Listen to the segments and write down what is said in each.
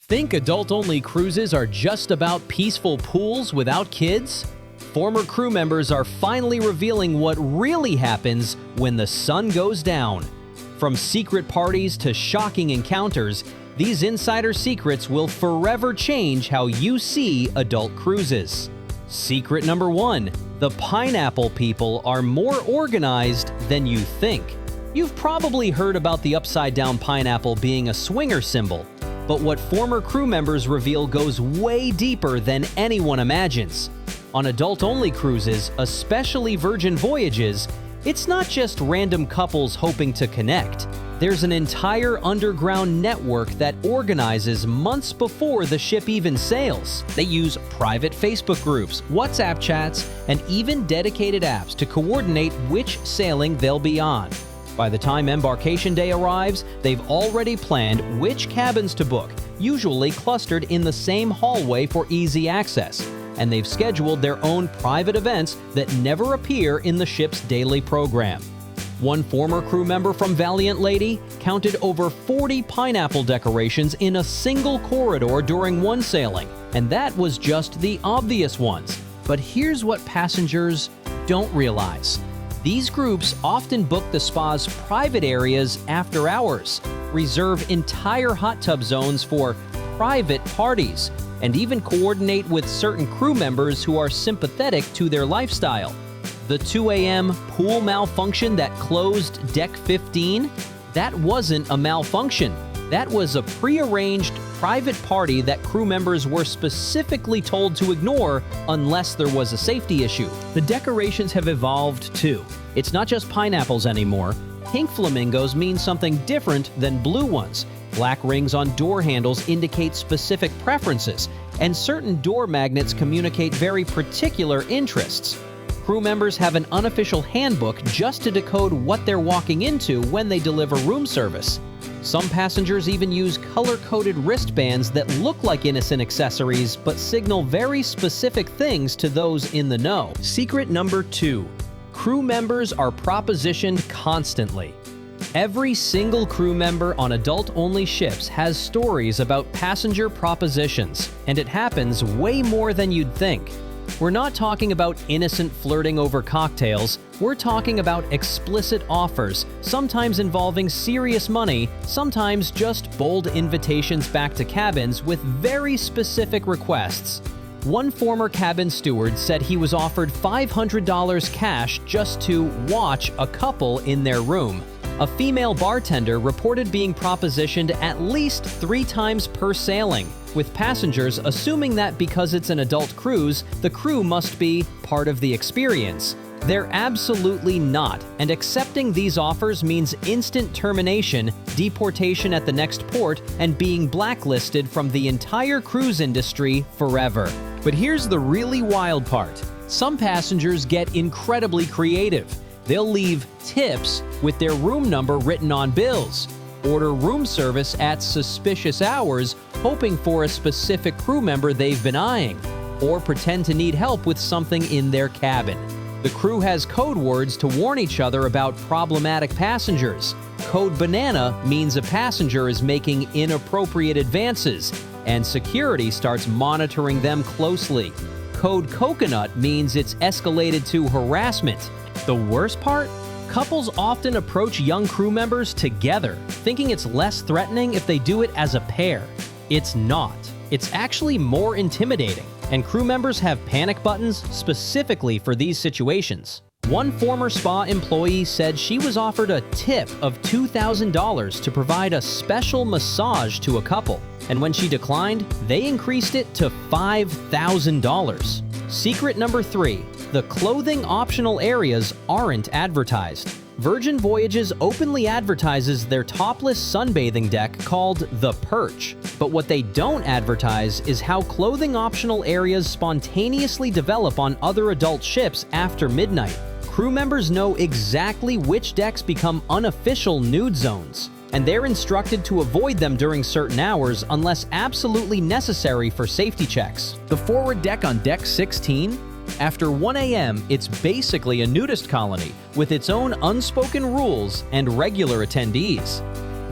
Think adult-only cruises are just about peaceful pools without kids? Former crew members are finally revealing what really happens when the sun goes down. From secret parties to shocking encounters, these insider secrets will forever change how you see adult cruises. Secret number 1. The Pineapple People are more organized than you think. You've probably heard about the upside-down pineapple being a swinger symbol. But what former crew members reveal goes way deeper than anyone imagines. On adult-only cruises, especially Virgin Voyages, it's not just random couples hoping to connect. There's an entire underground network that organizes months before the ship even sails. They use private Facebook groups, WhatsApp chats, and even dedicated apps to coordinate which sailing they'll be on. By the time embarkation day arrives, they've already planned which cabins to book, usually clustered in the same hallway for easy access, and they've scheduled their own private events that never appear in the ship's daily program. One former crew member from Valiant Lady counted over 40 pineapple decorations in a single corridor during one sailing, and that was just the obvious ones. But here's what passengers don't realize. These groups often book the spa's private areas after hours, reserve entire hot tub zones for private parties, and even coordinate with certain crew members who are sympathetic to their lifestyle. The 2 a.m. pool malfunction that closed Deck 15? That wasn't a malfunction. That was a prearranged private party that crew members were specifically told to ignore unless there was a safety issue. The decorations have evolved too. It's not just pineapples anymore. Pink flamingos mean something different than blue ones. Black rings on door handles indicate specific preferences, and certain door magnets communicate very particular interests. Crew members have an unofficial handbook just to decode what they're walking into when they deliver room service. Some passengers even use color-coded wristbands that look like innocent accessories but signal very specific things to those in the know. Secret number 2. Crew members are propositioned constantly. Every single crew member on adult-only ships has stories about passenger propositions, and it happens way more than you'd think. We're not talking about innocent flirting over cocktails. We're talking about explicit offers, sometimes involving serious money, sometimes just bold invitations back to cabins with very specific requests. One former cabin steward said he was offered $500 cash just to watch a couple in their room. A female bartender reported being propositioned at least 3 times per sailing, with passengers assuming that because it's an adult cruise, the crew must be part of the experience. They're absolutely not, and accepting these offers means instant termination, deportation at the next port, and being blacklisted from the entire cruise industry forever. But here's the really wild part. Some passengers get incredibly creative. They'll leave tips with their room number written on bills, order room service at suspicious hours, hoping for a specific crew member they've been eyeing, or pretend to need help with something in their cabin. The crew has code words to warn each other about problematic passengers. Code Banana means a passenger is making inappropriate advances, and security starts monitoring them closely. Code Coconut means it's escalated to harassment. The worst part? Couples often approach young crew members together, thinking it's less threatening if they do it as a pair. It's not. It's actually more intimidating, and crew members have panic buttons specifically for these situations. One former spa employee said she was offered a tip of $2,000 to provide a special massage to a couple, and when she declined, they increased it to $5,000. Secret number 3. The clothing optional areas aren't advertised. Virgin Voyages openly advertises their topless sunbathing deck called The Perch. But what they don't advertise is how clothing optional areas spontaneously develop on other adult ships after midnight. Crew members know exactly which decks become unofficial nude zones, and they're instructed to avoid them during certain hours unless absolutely necessary for safety checks. The forward deck on Deck 16? After 1 a.m., it's basically a nudist colony with its own unspoken rules and regular attendees.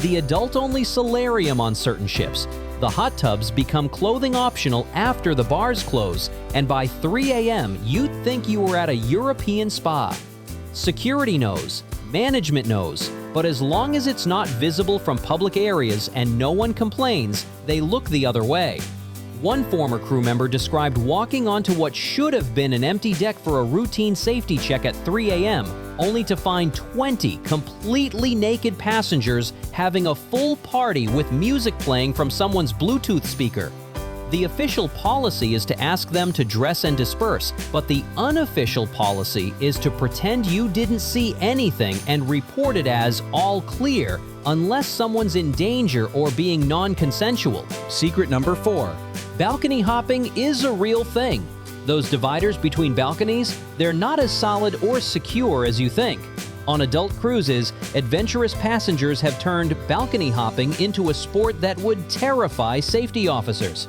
The adult-only solarium on certain ships The hot tubs become clothing optional after the bars close, and by 3 a.m., you'd think you were at a European spa. Security knows, management knows, but as long as it's not visible from public areas and no one complains, they look the other way. One former crew member described walking onto what should have been an empty deck for a routine safety check at 3 a.m., only to find 20 completely naked passengers having a full party with music playing from someone's Bluetooth speaker. The official policy is to ask them to dress and disperse, but the unofficial policy is to pretend you didn't see anything and report it as all clear unless someone's in danger or being non-consensual. Secret number 4. Balcony hopping is a real thing. Those dividers between balconies, they're not as solid or secure as you think. On adult cruises, adventurous passengers have turned balcony hopping into a sport that would terrify safety officers.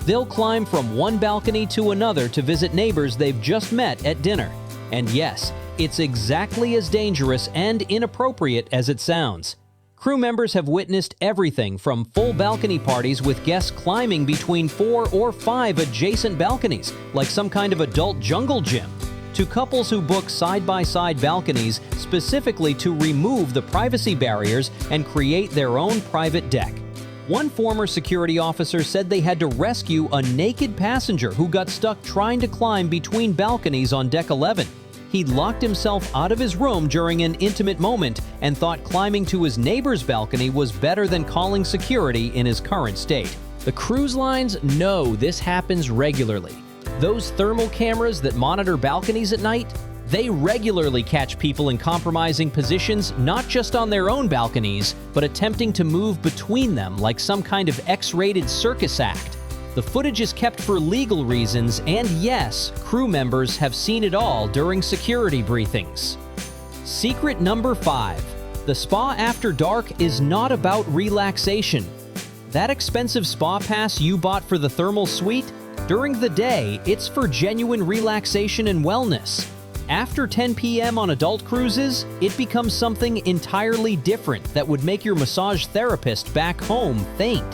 They'll climb from one balcony to another to visit neighbors they've just met at dinner. And yes, it's exactly as dangerous and inappropriate as it sounds. Crew members have witnessed everything from full balcony parties with guests climbing between 4 or 5 adjacent balconies, like some kind of adult jungle gym, to couples who book side-by-side balconies specifically to remove the privacy barriers and create their own private deck. One former security officer said they had to rescue a naked passenger who got stuck trying to climb between balconies on Deck 11. He'd locked himself out of his room during an intimate moment and thought climbing to his neighbor's balcony was better than calling security in his current state. The cruise lines know this happens regularly. Those thermal cameras that monitor balconies at night, they regularly catch people in compromising positions not just on their own balconies, but attempting to move between them like some kind of X-rated circus act. The footage is kept for legal reasons, and yes, crew members have seen it all during security briefings. Secret number 5. The spa after dark is not about relaxation. That expensive spa pass you bought for the thermal suite? During the day, it's for genuine relaxation and wellness. After 10 p.m. on adult cruises, it becomes something entirely different that would make your massage therapist back home faint.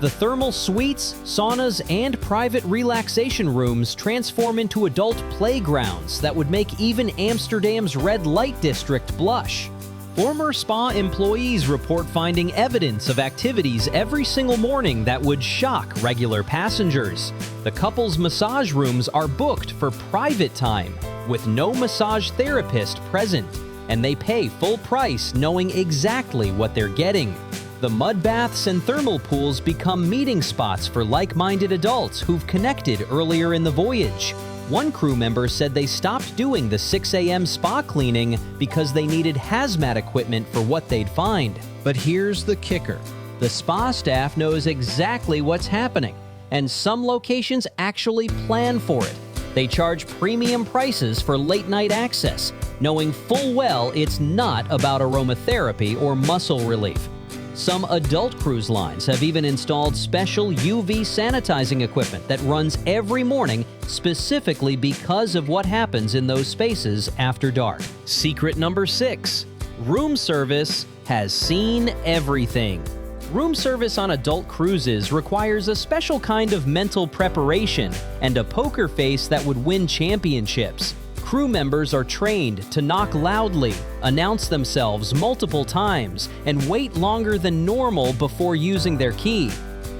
The thermal suites, saunas, and private relaxation rooms transform into adult playgrounds that would make even Amsterdam's red light district blush. Former spa employees report finding evidence of activities every single morning that would shock regular passengers. The couple's massage rooms are booked for private time, with no massage therapist present, and they pay full price knowing exactly what they're getting. The mud baths and thermal pools become meeting spots for like-minded adults who've connected earlier in the voyage. One crew member said they stopped doing the 6 a.m. spa cleaning because they needed hazmat equipment for what they'd find. But here's the kicker. The spa staff knows exactly what's happening, and some locations actually plan for it. They charge premium prices for late-night access, knowing full well it's not about aromatherapy or muscle relief. Some adult cruise lines have even installed special UV sanitizing equipment that runs every morning specifically because of what happens in those spaces after dark. Secret number 6. Room service has seen everything. Room service on adult cruises requires a special kind of mental preparation and a poker face that would win championships. Crew members are trained to knock loudly, announce themselves multiple times, and wait longer than normal before using their key.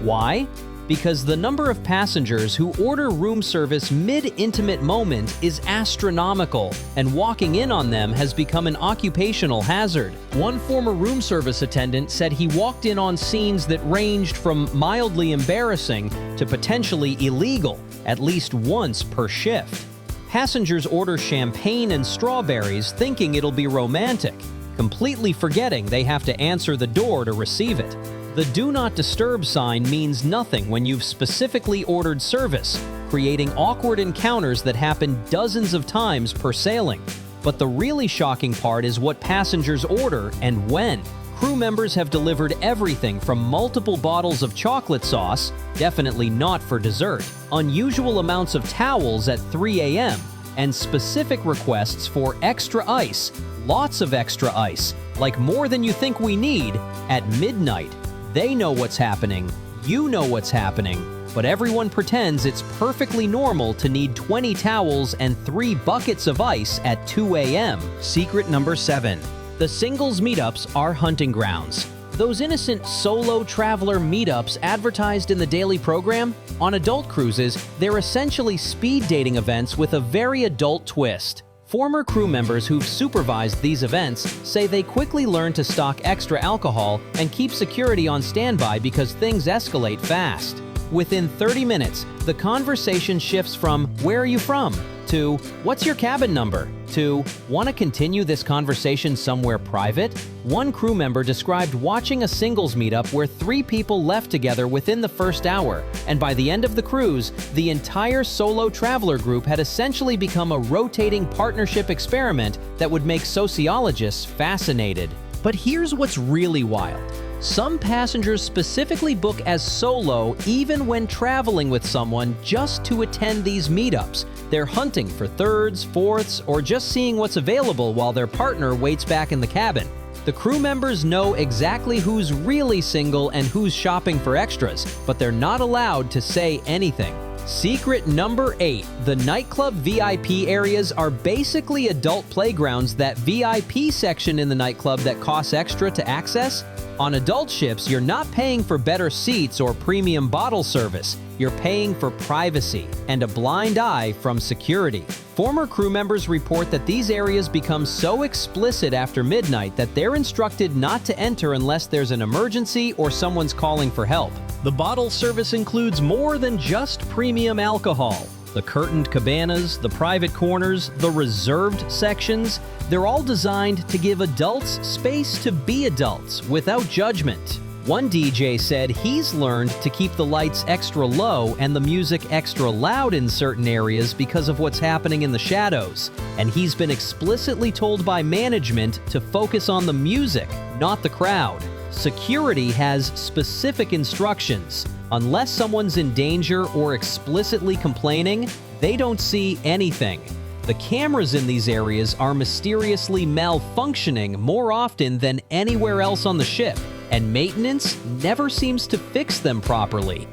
Why? Because the number of passengers who order room service mid-intimate moment is astronomical, and walking in on them has become an occupational hazard. One former room service attendant said he walked in on scenes that ranged from mildly embarrassing to potentially illegal, at least once per shift. Passengers order champagne and strawberries thinking it'll be romantic, completely forgetting they have to answer the door to receive it. The Do Not Disturb sign means nothing when you've specifically ordered service, creating awkward encounters that happen dozens of times per sailing. But the really shocking part is what passengers order and when. Crew members have delivered everything from multiple bottles of chocolate sauce, definitely not for dessert, unusual amounts of towels at 3 a.m., and specific requests for extra ice, lots of extra ice, like more than you think we need, at midnight. They know what's happening. You know what's happening, but everyone pretends it's perfectly normal to need 20 towels and 3 buckets of ice at 2 a.m. Secret number 7. The singles meetups are hunting grounds. Those innocent solo traveler meetups advertised in the daily program? On adult cruises, they're essentially speed dating events with a very adult twist. Former crew members who've supervised these events say they quickly learn to stock extra alcohol and keep security on standby because things escalate fast. Within 30 minutes, the conversation shifts from "Where are you from?" to "What's your cabin number?" to "Want to continue this conversation somewhere private?" One crew member described watching a singles meetup where 3 people left together within the first hour, and by the end of the cruise, the entire solo traveler group had essentially become a rotating partnership experiment that would make sociologists fascinated. But here's what's really wild. Some passengers specifically book as solo even when traveling with someone just to attend these meetups. They're hunting for thirds, fourths, or just seeing what's available while their partner waits back in the cabin. The crew members know exactly who's really single and who's shopping for extras, but they're not allowed to say anything. Secret number 8. The nightclub VIP areas are basically adult playgrounds. That VIP section in the nightclub that costs extra to access? On adult ships, you're not paying for better seats or premium bottle service. You're paying for privacy and a blind eye from security. Former crew members report that these areas become so explicit after midnight that they're instructed not to enter unless there's an emergency or someone's calling for help. The bottle service includes more than just premium alcohol. The curtained cabanas, the private corners, the reserved sections, they're all designed to give adults space to be adults without judgment. One DJ said he's learned to keep the lights extra low and the music extra loud in certain areas because of what's happening in the shadows, and he's been explicitly told by management to focus on the music, not the crowd. Security has specific instructions. Unless someone's in danger or explicitly complaining, they don't see anything. The cameras in these areas are mysteriously malfunctioning more often than anywhere else on the ship, and maintenance never seems to fix them properly.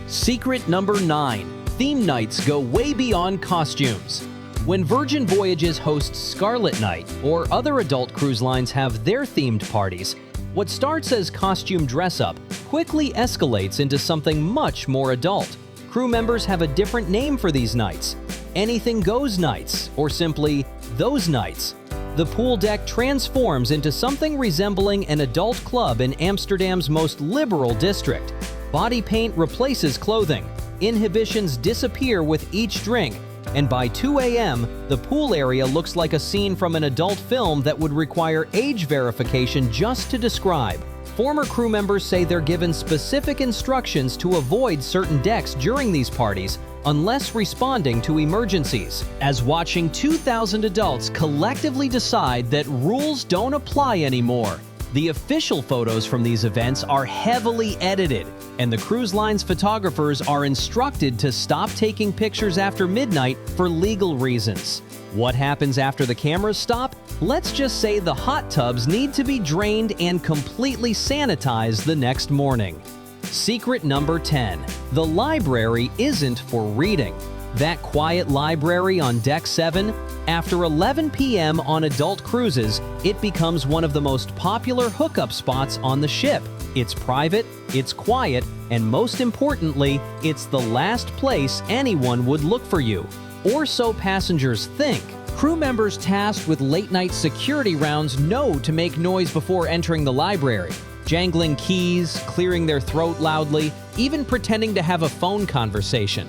Secret number 9. Theme nights go way beyond costumes. When Virgin Voyages hosts Scarlet Night, or other adult cruise lines have their themed parties, what starts as costume dress-up quickly escalates into something much more adult. Crew members have a different name for these nights: Anything Goes Nights, or simply Those Nights. The pool deck transforms into something resembling an adult club in Amsterdam's most liberal district. Body paint replaces clothing, inhibitions disappear with each drink, and by 2 a.m., the pool area looks like a scene from an adult film that would require age verification just to describe. Former crew members say they're given specific instructions to avoid certain decks during these parties unless responding to emergencies, as watching 2,000 adults collectively decide that rules don't apply anymore. The official photos from these events are heavily edited, and the cruise line's photographers are instructed to stop taking pictures after midnight for legal reasons. What happens after the cameras stop? Let's just say the hot tubs need to be drained and completely sanitized the next morning. Secret number 10. The library isn't for reading. That quiet library on Deck 7? After 11 p.m. on adult cruises, it becomes one of the most popular hookup spots on the ship. It's private, it's quiet, and most importantly, it's the last place anyone would look for you. Or so passengers think. Crew members tasked with late-night security rounds know to make noise before entering the library, jangling keys, clearing their throat loudly, even pretending to have a phone conversation.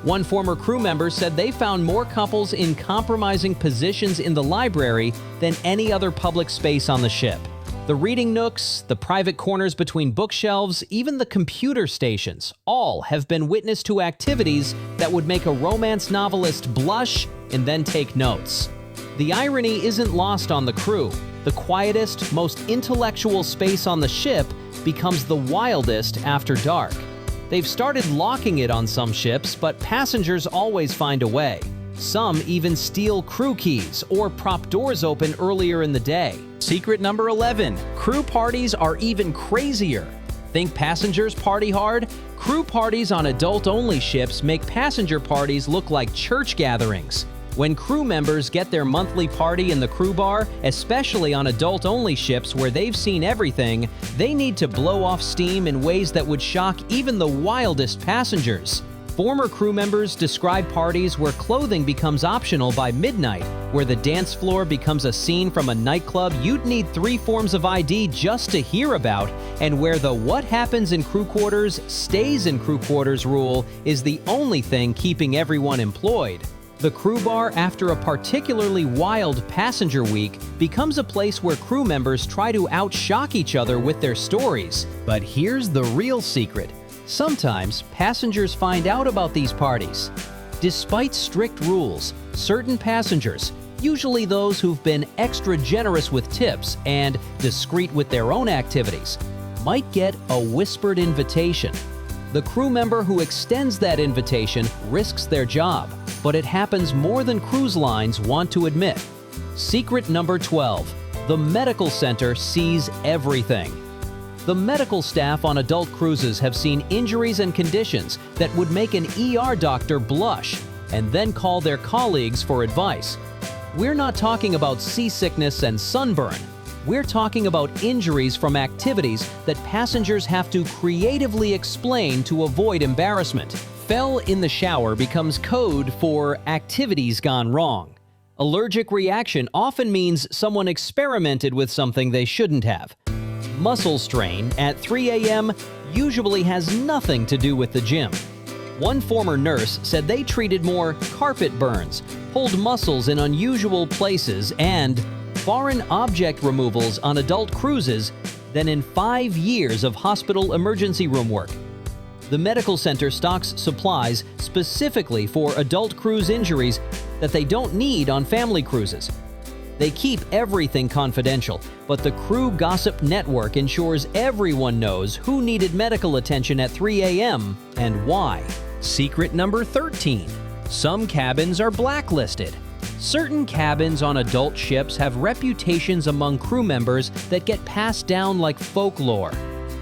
One former crew member said they found more couples in compromising positions in the library than any other public space on the ship. The reading nooks, the private corners between bookshelves, even the computer stations, all have been witness to activities that would make a romance novelist blush and then take notes. The irony isn't lost on the crew. The quietest, most intellectual space on the ship becomes the wildest after dark. They've started locking it on some ships, but passengers always find a way. Some even steal crew keys or prop doors open earlier in the day. Secret number 11. Crew parties are even crazier. Think passengers party hard? Crew parties on adult-only ships make passenger parties look like church gatherings. When crew members get their monthly party in the crew bar, especially on adult-only ships where they've seen everything, they need to blow off steam in ways that would shock even the wildest passengers. Former crew members describe parties where clothing becomes optional by midnight, where the dance floor becomes a scene from a nightclub you'd need 3 forms of ID just to hear about, and where the "what happens in crew quarters stays in crew quarters" rule is the only thing keeping everyone employed. The crew bar after a particularly wild passenger week becomes a place where crew members try to outshock each other with their stories. But here's the real secret. Sometimes passengers find out about these parties. Despite strict rules, certain passengers, usually those who've been extra generous with tips and discreet with their own activities, might get a whispered invitation. The crew member who extends that invitation risks their job, but it happens more than cruise lines want to admit. Secret number 12. The medical center sees everything. The medical staff on adult cruises have seen injuries and conditions that would make an ER doctor blush and then call their colleagues for advice. We're not talking about seasickness and sunburn. We're talking about injuries from activities that passengers have to creatively explain to avoid embarrassment. Fell in the shower becomes code for activities gone wrong. Allergic reaction often means someone experimented with something they shouldn't have. Muscle strain at 3 a.m. usually has nothing to do with the gym. One former nurse said they treated more carpet burns, pulled muscles in unusual places, and foreign object removals on adult cruises than in 5 years of hospital emergency room work. The medical center stocks supplies specifically for adult cruise injuries that they don't need on family cruises. They keep everything confidential, but the Crew Gossip Network ensures everyone knows who needed medical attention at 3 a.m. and why. Secret number 13. Some cabins are blacklisted. Certain cabins on adult ships have reputations among crew members that get passed down like folklore.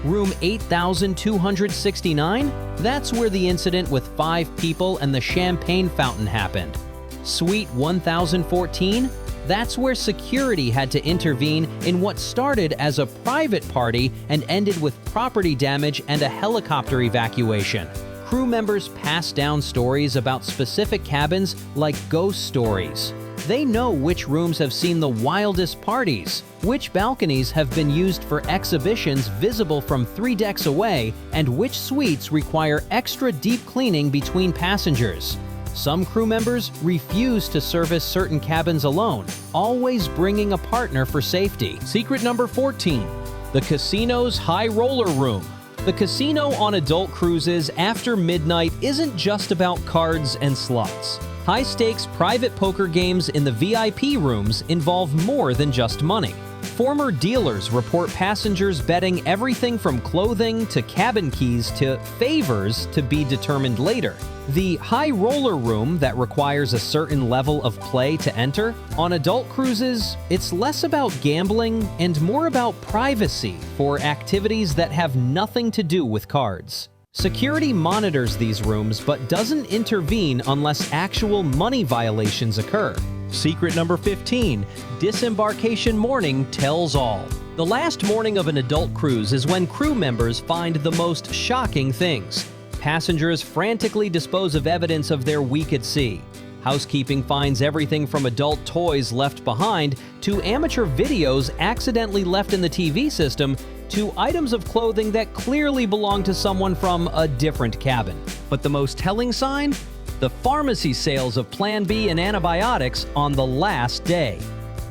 Room 8269? That's where the incident with 5 people and the champagne fountain happened. Suite 1014? That's where security had to intervene in what started as a private party and ended with property damage and a helicopter evacuation. Crew members pass down stories about specific cabins like ghost stories. They know which rooms have seen the wildest parties, which balconies have been used for exhibitions visible from 3 decks away, and which suites require extra deep cleaning between passengers. Some crew members refuse to service certain cabins alone, always bringing a partner for safety. Secret number 14. The casino's high roller room. The casino on adult cruises after midnight isn't just about cards and slots. High-stakes private poker games in the VIP rooms involve more than just money. Former dealers report passengers betting everything from clothing to cabin keys to favors to be determined later. The high roller room that requires a certain level of play to enter, on adult cruises, it's less about gambling and more about privacy for activities that have nothing to do with cards. Security monitors these rooms but doesn't intervene unless actual money violations occur. Secret number 15. Disembarkation morning tells all. The last morning of an adult cruise is when crew members find the most shocking things. Passengers frantically dispose of evidence of their week at sea. Housekeeping finds everything from adult toys left behind to amateur videos accidentally left in the TV system to items of clothing that clearly belong to someone from a different cabin. But the most telling sign? The pharmacy sales of Plan B and antibiotics on the last day.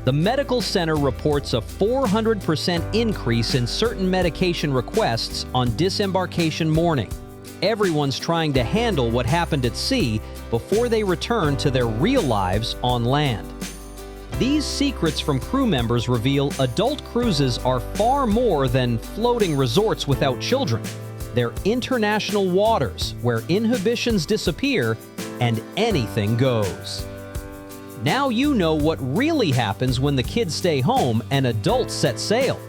The medical center reports a 400% increase in certain medication requests on disembarkation morning. Everyone's trying to handle what happened at sea before they return to their real lives on land. These secrets from crew members reveal adult cruises are far more than floating resorts without children. They're international waters where inhibitions disappear and anything goes. Now you know what really happens when the kids stay home and adults set sail.